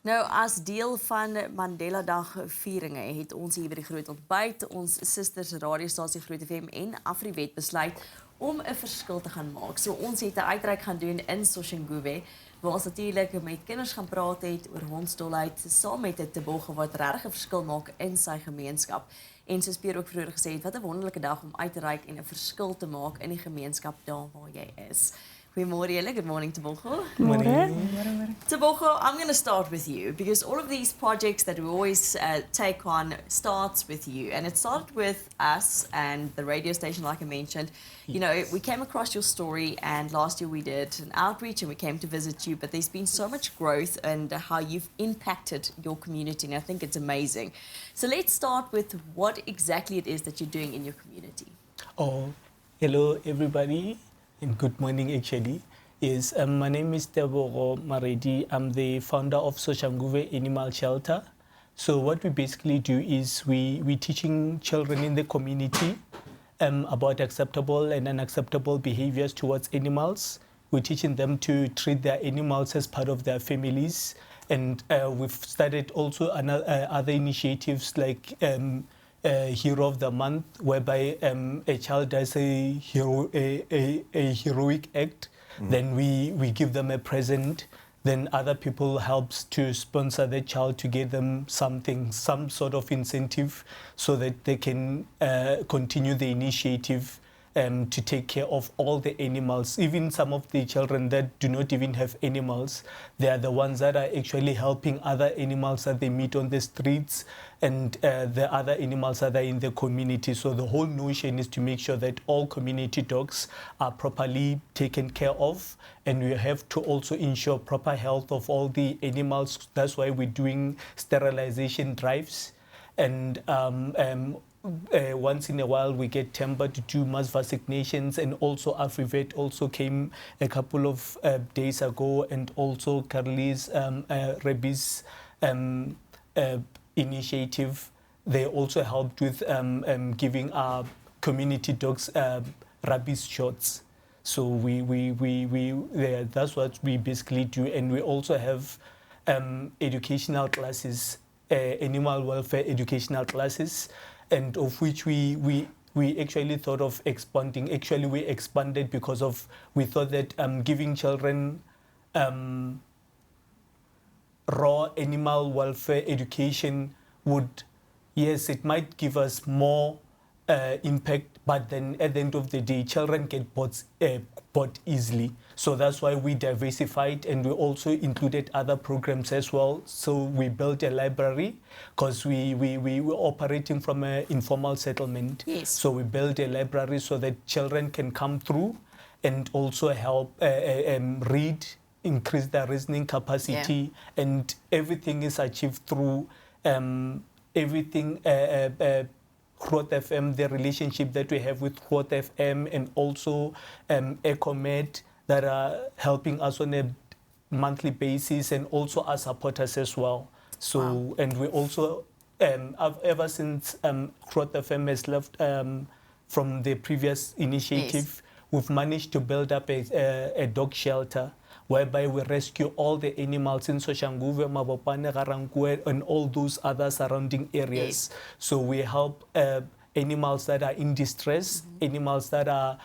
Nou, as deel van Mandela-dag vieringe het ons hier by die GROOT Ontbyt, ons susters radiostasie GROOT FM en Afrivet besluit om 'n verskil te gaan maak. So ons het 'n uitreik gaan doen in Soshanguve, waar ons natuurlik met kinders gaan praat het oor hondsdolheid, saam met 'n Tebogo wat regtig 'n verskil maak in sy gemeenskap. En soos Pierre ook vroeër gesê het, wat 'n wonderlike dag om uit te reik en 'n verskil te maak in die gemeenskap daar waar jy is. Goeiemôre julle. Good morning, Tebogo. Tebogo, I'm going to start with you because all of these projects that we always take on starts with you, and it started with us and the radio station, like I mentioned. You know, we came across your story, and last year we did an outreach and we came to visit you, but there's been so much growth and how you've impacted your community, and I think it's amazing. So let's start with what exactly it is that you're doing in your community. Oh, hello everybody. And good morning, actually. Yes, my name is Tebogo Maredi. I'm the founder of Soshanguve Animal Shelter. So what we basically do is we're teaching children in the community about acceptable and unacceptable behaviors towards animals. We're teaching them to treat their animals as part of their families. And we've started also other initiatives like Hero of the Month, whereby a child does a heroic act, then we give them a present, then other people helps to sponsor the child to get them something, some sort of incentive so that they can continue the initiative to take care of all the animals. Even some of the children that do not even have animals, they are the ones that are actually helping other animals that they meet on the streets and the other animals that are in the community. So the whole notion is to make sure that all community dogs are properly taken care of, and we have to also ensure proper health of all the animals. That's why we're doing sterilization drives, and once in a while we get Temba to do mass vaccinations, and also Afrivet also came a couple of days ago, and also Carly's rabies initiative. They also helped with giving our community dogs rabies shots. So that's what we basically do, and we also have educational classes, animal welfare educational classes, and of which we actually thought of expanding. Actually, we expanded because we thought that giving children raw animal welfare education would, yes, it might give us more impact, but then at the end of the day, children get bored easily. So that's why we diversified, and we also included other programs as well. So we built a library because we were operating from an informal settlement. Yes. So we built a library so that children can come through and also help read, increase their reasoning capacity, and everything is achieved through GROOT FM, the relationship that we have with GROOT FM, and also EcoMed that are helping us on a monthly basis, and also our supporters as well. So, wow. And we also, ever since GROOT FM has left from the previous initiative, we've managed to build up a dog shelter whereby we rescue all the animals in Soshanguve, Mabopane, Garankwe, and all those other surrounding areas. So we help animals that are in distress, animals that are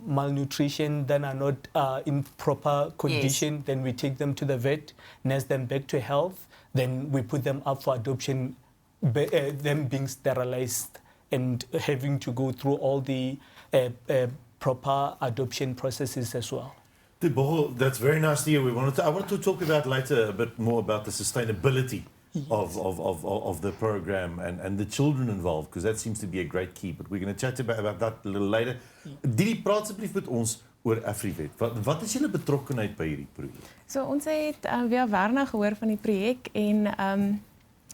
malnutrition, that are not in proper condition. Then we take them to the vet, nurse them back to health. Then we put them up for adoption, them being sterilized and having to go through all the proper adoption processes as well. That's very nice to hear. I wanted to talk about later a bit more about the sustainability of the program and the children involved, because that seems to be a great key. But we're going to chat about that a little later. Didi, praat asseblief met ons oor Afrivet. Wat is julle betrokkenheid by hierdie projek? So ons het via Werna gehoor van die projek, en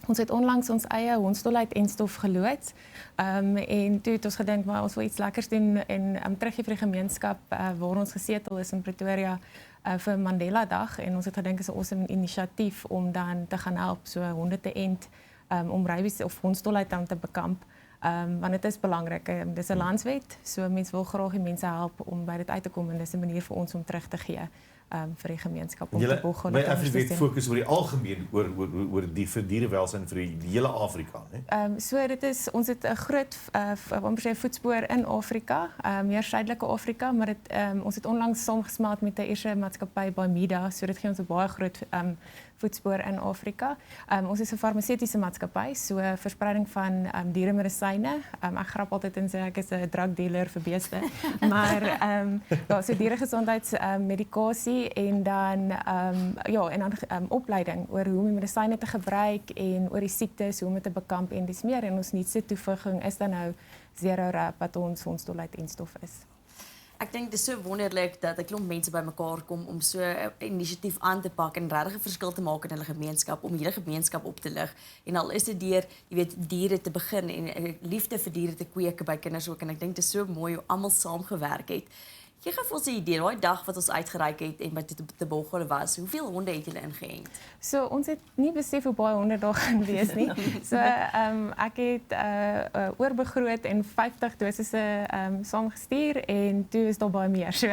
ons het onlangs ons eie hondsdolheid-enstof geloods. En toe het ons gedink, maar ons wil iets lekkers doen en teruggee vir die gemeenskap waar ons gesetel is in Pretoria vir Mandela-dag. En ons het gedink, is 'n awesome inisiatief om dan te gaan help so honde te ent, om rabies of hondsdolheid dan te bekamp. Want dit is belangrik. Dit is 'n landswet, so mense wil graag die mense help om by dit uit te kom, en dis 'n manier vir ons om terug te gee. vir die gemeenskap om Julle Tebogo by te Afrivet ondersteun. fokus oor die algemeen oor die vir dierewelsyn vir die hele Afrika, né? So dit is ons het 'n groot amper sê voetspoor in Afrika, meer suidelike Afrika, maar ons het onlangs saamgesmelt met 'n Ierse maatskappy baie, so dit gee ons 'n baie groot voetspoor in Afrika. Ons is 'n farmaseutiese maatskappy, so verspreiding van dieremedisyne. Ek grap altyd en sê ek is 'n drug dealer vir beeste, maar ja, so dieregesondheidsmedikasie en dan opleiding oor hoe om die medisyne te gebruik en oor die siektes, hoe om dit te bekamp en dis meer. En ons nuutste toevoeging is dan nou zero rap wat ons hondsdolheid-kenner is. Ek dink dit is so wonderlik dat 'n klomp mense bymekaar kom om so 'n inisiatief aan te pak en regtig 'n verskil te maak in hulle gemeenskap, om hele gemeenskap op te lig. En al is dit deur, jy weet, diere te begin en liefde vir diere te kweek by kinders ook. En ek dink dit is so mooi hoe almal saamgewerk het. Gee gou vir ons 'n idee, daai dag wat ons uitgereik het en by Tebogo was, hoeveel honde het julle ingeënt? So ons het nie besef hoe baie honde daar gaan wees nie. So ek het oorbegroot en 50 dosisse saamgestuur en toe is daar baie meer. So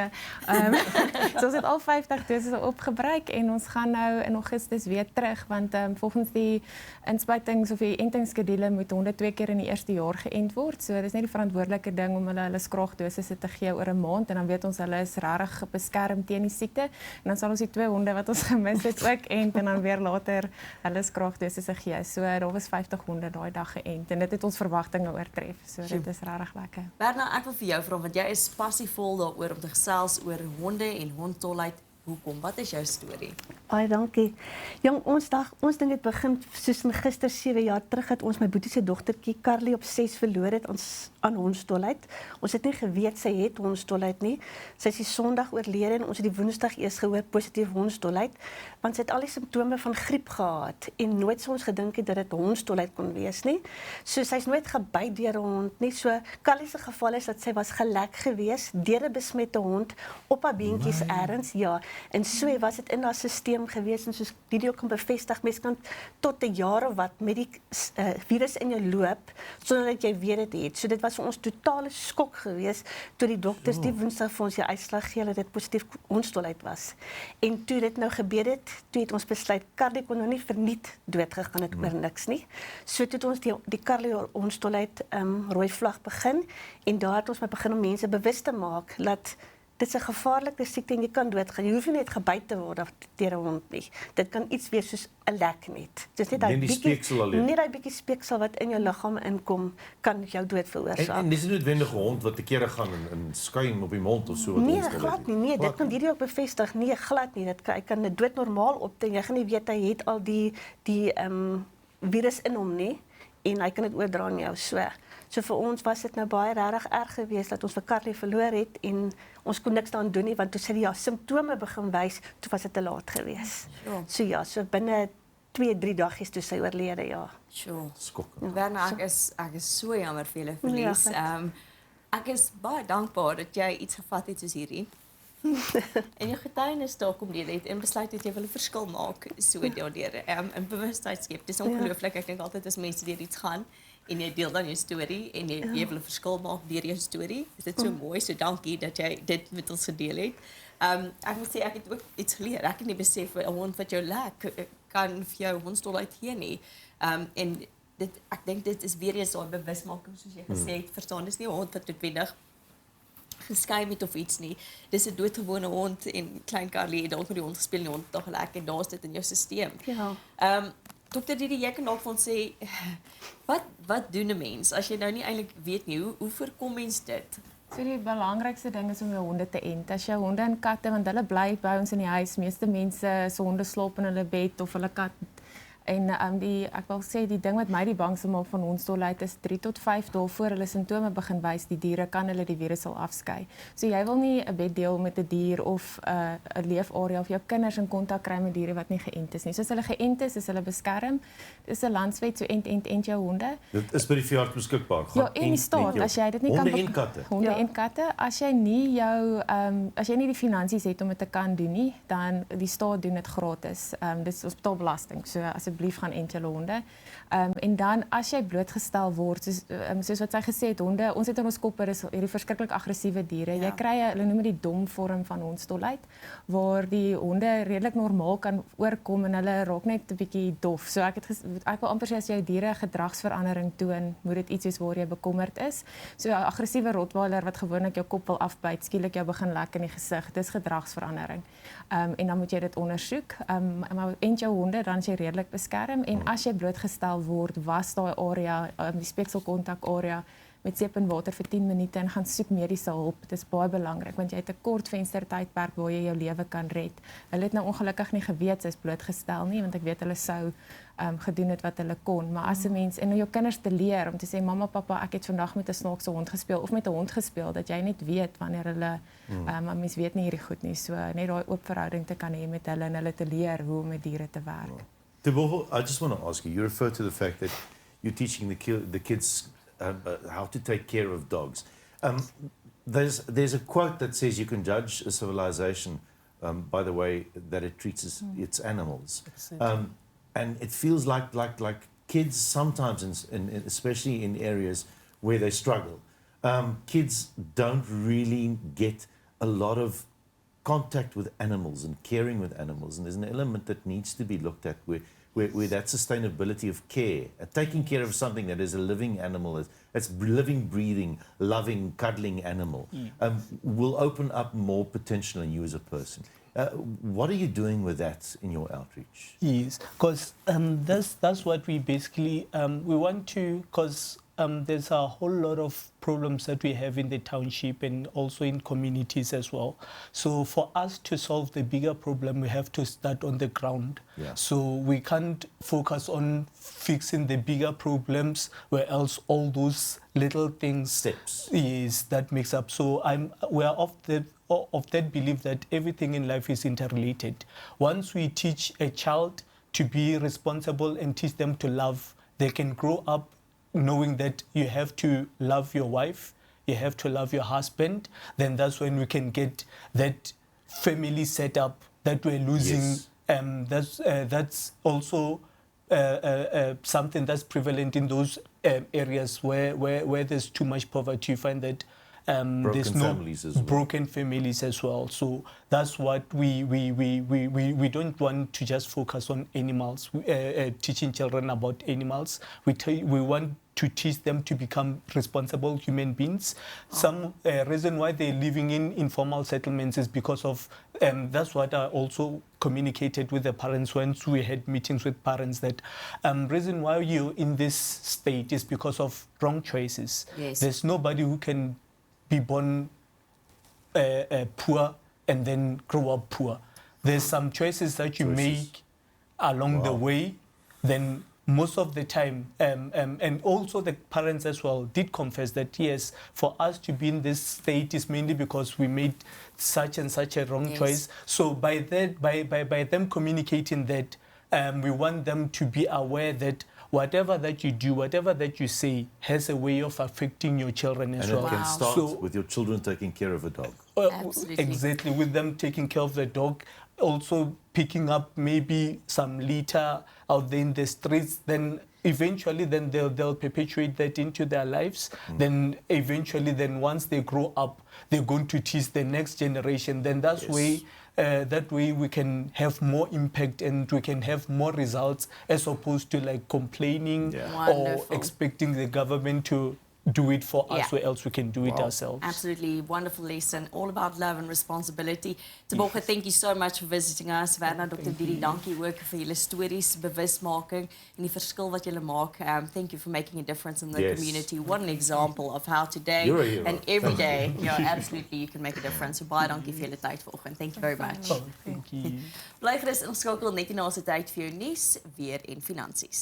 ons het al 50 dosisse opgebruik en ons gaan nou in Augustus weer terug want volgens die inspuitings of die entingskedule moet honde 2 keer in die eerste jaar geënt word. So dis net die verantwoordelike ding om hulle skraagdosisse te gee oor 'n maand en dan weet ons hulle is regtig beskerm teen die siekte. En dan sal ons die 2 honde wat ons gemis het ook ent en dan weer later hulle skraagdosisse gee. So daar was 50 honde daai dag geënt en dit het ons verwagtinge oortref. So dit is regtig lekker. Werna, ek wil vir jou vra want jy is passievol daaroor om te gesels oor honde en hondsdolheid. Hoekom? Wat is jou storie? Baie dankie. Jong, ons ding het begin soos gister 7 jaar terug het ons my boetie se dogtertjie Carly op 6 verloor het aan hondsdolheid. Ons het nie geweet sy het hondsdolheid nie. Sy is die Sondag oorlede en ons het die Woensdag eers gehoor positief hondsdolheid, want sy het al die simptome van griep gehad en nooit so ons gedink het dat dit hondsdolheid kon wees nie. So sy's nooit gebyt deur 'n hond nie. So Carly se geval is dat sy was gelek gewees deur 'n besmette hond op haar beentjies eers, ja. En so was dit in haar stelsel gewees en soos Didi ook kan bevestig, mens kan tot 'n jaar of wat met die virus in jou loop sonder dat jy weet dit het. So dit was vir ons totale skok gewees toe die dokters die Woensdag vir ons die uitslag gee dat dit positief hondsdolheid was. En toe dit nou gebeur het, toe het ons besluit Carly kon nou nie verniet dood gegaan het oor niks nie. So toe het ons die Carly hondsdolheid rooi vlag begin en daar het ons maar begin om mense bewus te maak dat dit is 'n gevaarlike siekte en jy kan doodgaan. Jy hoef nie net gebyt te word deur 'n hond nie. Dit kan iets wees soos 'n lek net. Dis net daai bietjie speeksel wat in jou liggaam inkom kan jou dood veroorsaak. En dis nie noodwendig 'n hond wat te kere gaan en skuim op die mond of so wat nee, glad nie. Nee, dit kan Didi ook bevestig. Nee, glad nie. Dit kan dit doodnormaal optel. Jy gaan nie weet hy het al die virus in hom nie en hy kan dit oordra aan jou So vir ons was dit nou baie regtig erg geweest dat ons vir Carly verloor het en ons kon niks daaraan doen nie want toe sy die simptome begin wys, toe was dit te laat geweest. Ja. So binne 2-3 dae toe sy oorlede, ja. Sure. Skokkend. Werna, ek is so jammer vir julle verlies. Ek is baie dankbaar dat jy iets gevat het soos hierdie. En jou getuienis daar kom lê het en besluit dat jy wil 'n verskil maak so daardeur. 'n bewustheid skep. Dis ongelooflik. Ek dink altyd as mense deur iets gaan en jy deel dan jou storie en jy wil 'n verskil maak deur jou storie. Is dit so mooi. So dankie dat jy dit met ons gedeel het. Ek moet sê ek het ook iets geleer. Ek het nie besef 'n hond wat jou lek kan vir jou hondsdolheid gee nie. En ek dink dit is weer eens daai bewusmaking soos jy gesê het. Verstaan, dis nie 'n hond wat noodwendig geskuim het of iets nie. Dis 'n doodgewone hond en klein Carly het dalk met die hond gespeel en die hond het daar gelek en daar's dit in jou stelsel. Ja. Dokter Didi, jy kan dalk vir ons sê wat doen 'n mens as jy nou nie eintlik weet nie hoe voorkom mens dit? So die belangrikste ding is om jou honde te ent. As jou honde en katte, want hulle bly by ons in die huis, meeste mense se honde slaap in hulle bed of hulle kat. En ek wil sê die ding wat my die bangste maak van hondsdolheid is 3 tot 5 dae voor hulle simptome begin wys, die diere kan hulle die virus al afskei. So jy wil nie 'n bed deel met 'n dier of 'n leefarea of jou kinders in kontak kry met diere wat nie geënt is nie. So as hulle geënt is hulle beskerm. Dis 'n landswet, so ent jou honde. Dit is by die veearts beskikbaar. Ja, en die staat, as jy dit nie kan honde en katte. Honde en katte, as jy nie as jy nie die finansies het om dit te kan doen nie, dan die staat doen dit gratis. Dis ons betaal belasting. So asseblief asseblief gaan ent julle honde. En dan as jy blootgestel word, soos wat sy gesê het, honde, ons het in ons koppe is hierdie verskriklik aggressiewe diere. Jy kry hulle noem dit die dom vorm van hondsdolheid, waar die honde redelik normaal kan oorkom en hulle raak net 'n bietjie dof. So ek wil amper sê as jou diere gedragsverandering toon, moet dit iets wees waar jy bekommerd is. So 'n aggressiewe rottweiler wat gewoonlik jou kop wil afbyt, skielik jou begin lek in die gesig, dis gedragsverandering. En dan moet jy dit ondersoek. Maar ent jou honde, dan is jy redelik beskerm en as jy blootgestel word, was daai area, die spekselkontak area met seep en water vir 10 minute en gaan soek mediese hulp. Dit is baie belangrik want jy het 'n kort venstertydperk waar jy jou lewe kan red. Hulle het nou ongelukkig nie geweet sy is blootgestel nie, want ek weet hulle sou gedoen het wat hulle kon. Maar as 'n mens en jou kinders te leer om te sê mamma, pappa, ek het vandag met 'n snaakse hond gespeel of met 'n hond gespeel, dat jy net weet wanneer hulle mens weet nie hierdie goed nie. So net daai oop verhouding te kan hê met hulle en hulle te leer hoe om met diere te werk. Tebogo, I just want to ask you, you refer to the fact that you're teaching the kids how to take care of dogs. There's a quote that says you can judge a civilization by the way that it treats its animals. And it feels like kids sometimes, especially in areas where they struggle, kids don't really get a lot of contact with animals and caring with animals. And there's an element that needs to be looked at where that sustainability of care, taking care of something that is a living animal, it's living, breathing, loving, cuddling animal, will open up more potential in you as a person. What are you doing with that in your outreach? Yes, because that's what we basically, we want to, because there's a whole lot of problems that we have in the township and also in communities as well. So for us to solve the bigger problem, we have to start on the ground. Yeah. So we can't focus on fixing the bigger problems where else all those little things Steps. Yes, that makes up. So we are of that belief that everything in life is interrelated. Once we teach a child to be responsible and teach them to love, they can grow up knowing that you have to love your wife, you have to love your husband, then that's when we can get that family set up that we're losing. Yes. That's also something that's prevalent in those areas where there's too much poverty. You find that there's no families as well. broken families as well. So that's what we don't want to just focus on animals, teaching children about animals. We want to teach them to become responsible human beings. Some reason why they're living in informal settlements is because of, that's what I also communicated with the parents once we had meetings with parents, that reason why you're in this state is because of wrong choices. Yes. There's nobody who can be born poor and then grow up poor. There's some choices that you make along the way, then most of the time, and also the parents as well did confess that yes, for us to be in this state is mainly because we made such and such a wrong choice. So by that, by them communicating that, we want them to be aware that whatever that you do, whatever that you say, has a way of affecting your children as well. And it can start So, with your children taking care of a dog. Absolutely. Exactly, with them taking care of the dog, also picking up maybe some litter out there in the streets, then eventually then they'll perpetuate that into their lives. Then eventually then once they grow up, they're going to teach the next generation. Then that's that way we can have more impact and we can have more results as opposed to like complaining or Wonderful. expecting the government to do it for us where else we can do it ourselves. Absolutely wonderful lesson, all about love and responsibility. Tebogo, thank you so much for visiting us. Werna, Dr. Didi, dankie ook vir julle stories, bewusmaking en die verskil wat julle maak. Thank you for making a difference in the community. What an example of how today and every day, absolutely you can make a difference. So baie dankie vir julle tyd vanoggend. Thank you very much. Thank you. Bly gerus ingeskakel net hierna se tyd vir jou nuus, weer en finansies.